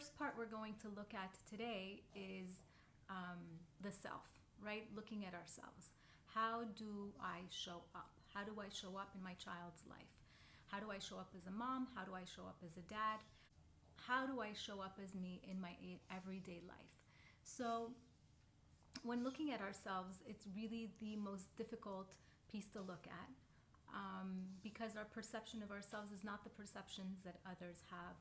first part we're going to look at today is the self, right? Looking at ourselves. How do I show up? How do I show up in my child's life? How do I show up as a mom? How do I show up as a dad? How do I show up as me in my everyday life? So, when looking at ourselves, it's really the most difficult piece to look at because our perception of ourselves is not the perceptions that others have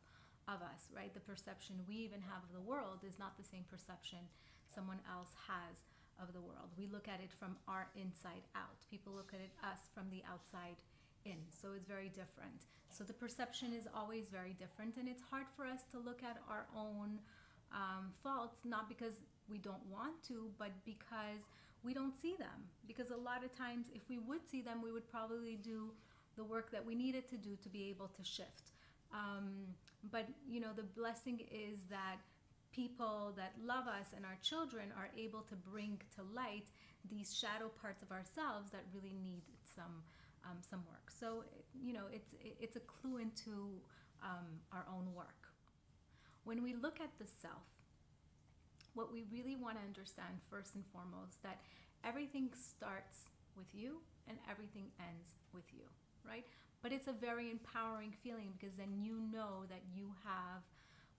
of us, right? The perception we even have of the world is not the same perception someone else has of the world. We look at it from our inside out. People look at us from the outside in. So it's very different. So the perception is always very different, and it's hard for us to look at our own faults, not because we don't want to, but because we don't see them. Because a lot of times, if we would see them, we would probably do the work that we needed to do to be able to shift. But the blessing is that people that love us and our children are able to bring to light these shadow parts of ourselves that really need some work. So it's a clue into our own work. When we look at the self, what we really want to understand first and foremost, that everything starts with you and everything ends with you, right? But it's a very empowering feeling because then you know that you have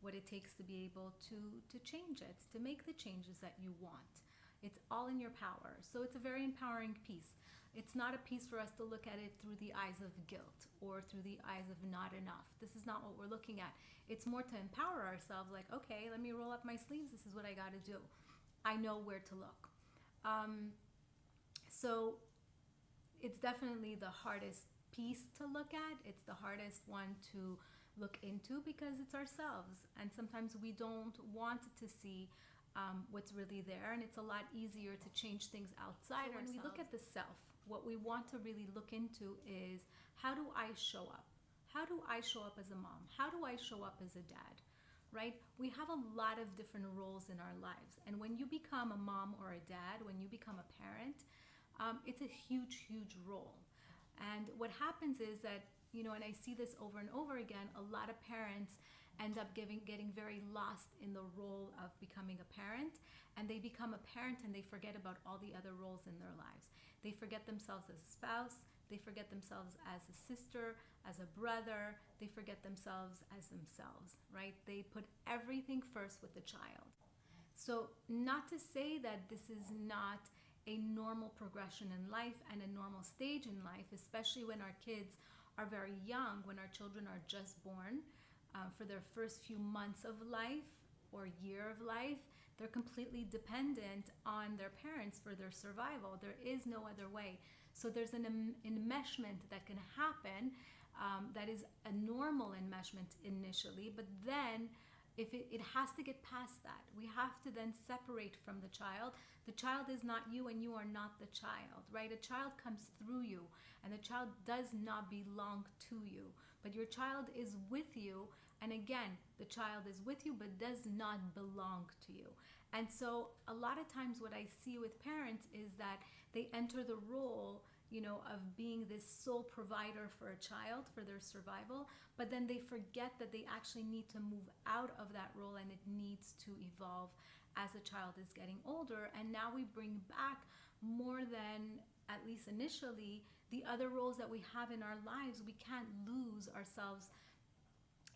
what it takes to be able to change it, to make the changes that you want. It's all in your power. So it's a very empowering piece. It's not a piece for us to look at it through the eyes of guilt or through the eyes of not enough. This is not what we're looking at. It's more to empower ourselves, like, okay, let me roll up my sleeves. This is what I got to do. I know where to look. So it's definitely the hardest piece to look at. It's the hardest one to look into because it's ourselves. And sometimes we don't want to see what's really there, and it's a lot easier to change things outside. So when we look at the self, what we want to really look into is, how do I show up? How do I show up as a mom? How do I show up as a dad? Right? We have a lot of different roles in our lives, and when you become a mom or a dad, when you become a parent, it's a huge role. And what happens is that, and I see this over and over again, a lot of parents end up getting very lost in the role of becoming a parent, and they become a parent and they forget about all the other roles in their lives. They forget themselves as a spouse, they forget themselves as a sister, as a brother, they forget themselves as themselves, right? They put everything first with the child. So not to say that this is not a normal progression in life and a normal stage in life, especially when our kids are very young, when our children are just born, for their first few months of life or year of life, they're completely dependent on their parents for their survival. There is no other way. So there's an enmeshment that can happen that is a normal enmeshment initially, but then if it has to get past that. We have to then separate from the child. The child is not you and you are not the child, right? A child comes through you and the child does not belong to you, but your child is with you. And again, the child is with you but does not belong to you. And so a lot of times what I see with parents is that they enter the role of being this sole provider for a child, for their survival, but then they forget that they actually need to move out of that role and it needs to evolve as the child is getting older. And now we bring back more than, at least initially, the other roles that we have in our lives. We can't lose ourselves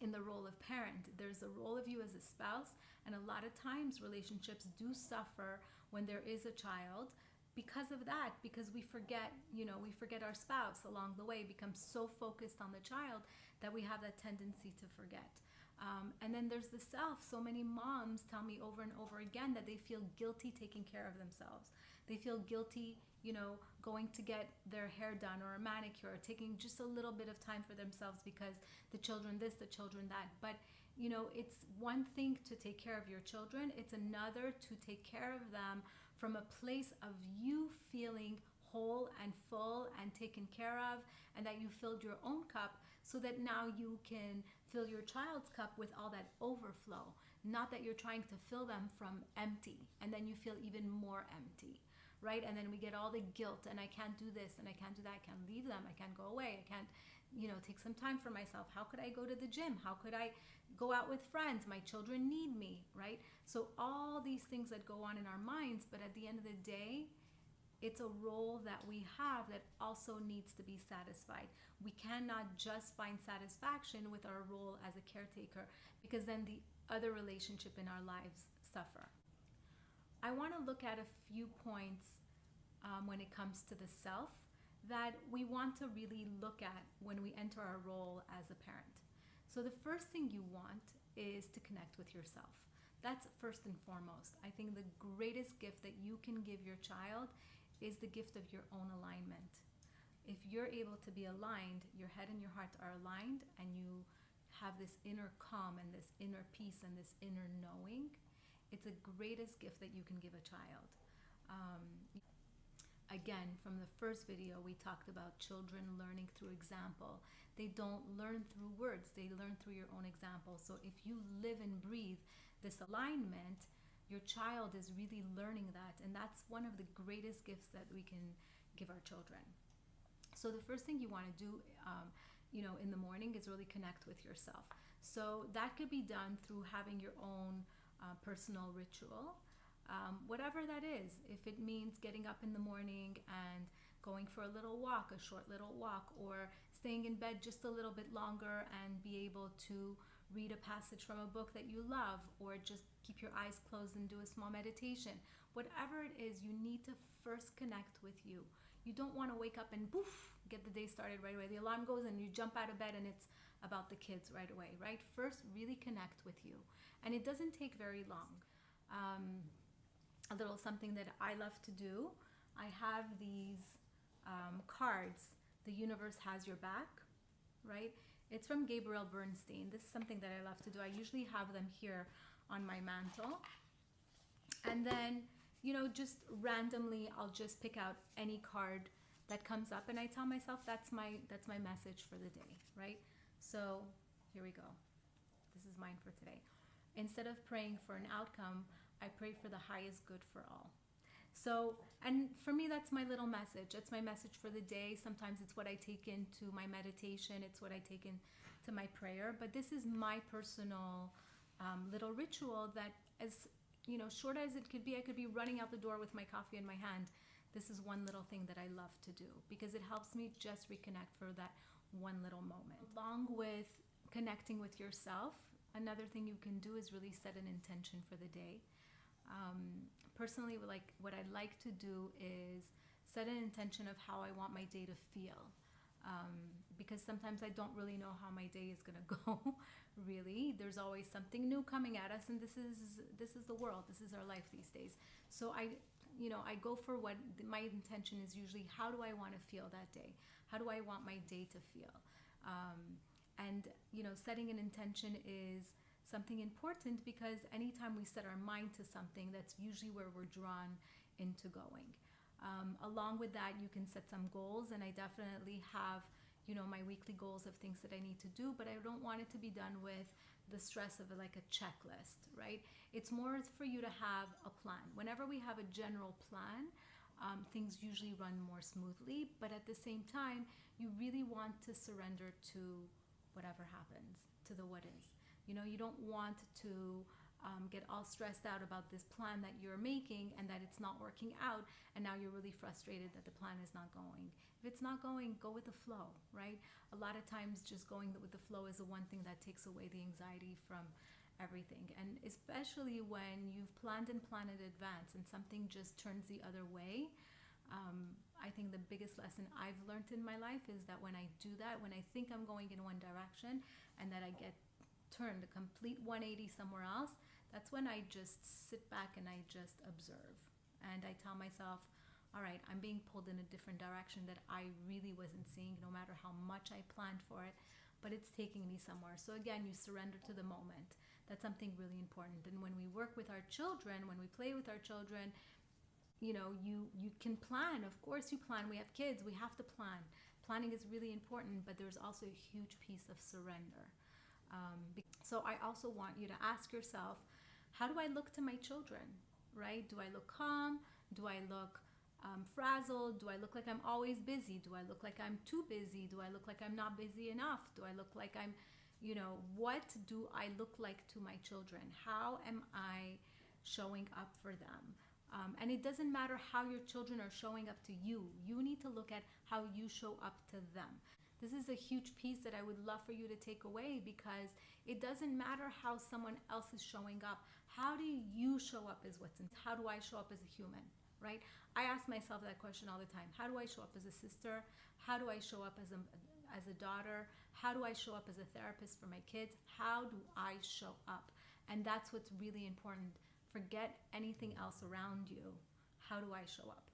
in the role of parent. There's a role of you as a spouse, and a lot of times relationships do suffer when there is a child because of that, because we forget our spouse along the way, become so focused on the child that we have that tendency to forget. And then there's the self. So many moms tell me over and over again that they feel guilty taking care of themselves. They feel guilty, going to get their hair done or a manicure, or taking just a little bit of time for themselves because the children this, the children that. But, it's one thing to take care of your children. It's another to take care of them from a place of you feeling whole and full and taken care of, and that you filled your own cup so that now you can fill your child's cup with all that overflow. Not that you're trying to fill them from empty and then you feel even more empty, right? And then we get all the guilt, and I can't do this and I can't do that. I can't leave them. I can't go away. I can't, take some time for myself. How could I go to the gym? How could I go out with friends? My children need me, right? So all these things that go on in our minds, but at the end of the day, it's a role that we have that also needs to be satisfied. We cannot just find satisfaction with our role as a caretaker, because then the other relationship in our lives suffer. I want to look at a few points when it comes to the self that we want to really look at when we enter our role as a parent. So the first thing you want is to connect with yourself. That's first and foremost. I think the greatest gift that you can give your child is the gift of your own alignment. If you're able to be aligned, your head and your heart are aligned, and you have this inner calm and this inner peace and this inner knowing, it's the greatest gift that you can give a child. Again, from the first video, we talked about children learning through example. They don't learn through words, they learn through your own example. So if you live and breathe this alignment, your child is really learning that. And that's one of the greatest gifts that we can give our children. So the first thing you want to do, in the morning is really connect with yourself. So that could be done through having your own personal ritual. Whatever that is, if it means getting up in the morning and going for a little walk, a short little walk, or staying in bed just a little bit longer and be able to read a passage from a book that you love, or just keep your eyes closed and do a small meditation. Whatever it is, you need to first connect with you. You don't want to wake up and poof, get the day started right away. The alarm goes and you jump out of bed and it's about the kids right away, right? First, really connect with you. And it doesn't take very long. A little something that I love to do, I have these cards, The Universe Has Your Back, right? It's from Gabrielle Bernstein. This is something that I love to do. I usually have them here on my mantle. And then, just randomly, I'll just pick out any card that comes up, and I tell myself that's my message for the day, right? So here we go. This is mine for today. Instead of praying for an outcome, I pray for the highest good for all. So, and for me, that's my little message. It's my message for the day. Sometimes it's what I take into my meditation. It's what I take into my prayer. But this is my personal little ritual that, as short as it could be, I could be running out the door with my coffee in my hand. This is one little thing that I love to do because it helps me just reconnect for that one little moment. Along with connecting with yourself, another thing you can do is really set an intention for the day. Personally, what I like to do is set an intention of how I want my day to feel, because sometimes I don't really know how my day is gonna go. Really, there's always something new coming at us, and this is the world. This is our life these days. So I go for what my intention is. Usually, how do I want to feel that day? How do I want my day to feel? And setting an intention is something important, because anytime we set our mind to something, that's usually where we're drawn into going. Along with that, you can set some goals, and I definitely have my weekly goals of things that I need to do, but I don't want it to be done with the stress of like a checklist, right? It's more for you to have a plan. Whenever we have a general plan, things usually run more smoothly, but at the same time, you really want to surrender to whatever happens, to the what is. You don't want to get all stressed out about this plan that you're making and that it's not working out, and now you're really frustrated that the plan is not going. If it's not going, go with the flow, right? A lot of times just going with the flow is the one thing that takes away the anxiety from everything. And especially when you've planned in advance and something just turns the other way, I think the biggest lesson I've learned in my life is that when I do that, when I think I'm going in one direction and that I get turned a complete 180 somewhere else, that's when I just sit back and I just observe. And I tell myself, all right, I'm being pulled in a different direction that I really wasn't seeing, no matter how much I planned for it, but it's taking me somewhere. So again, you surrender to the moment. That's something really important. And when we work with our children, when we play with our children, you can plan. Of course you plan. We have kids, we have to plan. Planning is really important, but there's also a huge piece of surrender. So I also want you to ask yourself, how do I look to my children, right? Do I look calm? Do I look frazzled? Do I look like I'm always busy? Do I look like I'm too busy? Do I look like I'm not busy enough? Do I look like I'm, what do I look like to my children? How am I showing up for them? And it doesn't matter how your children are showing up to you. You need to look at how you show up to them. This is a huge piece that I would love for you to take away, because it doesn't matter how someone else is showing up. How do you show up is what's in. How do I show up as a human, right? I ask myself that question all the time. How do I show up as a sister? How do I show up as a daughter? How do I show up as a therapist for my kids? How do I show up? And that's what's really important. Forget anything else around you. How do I show up?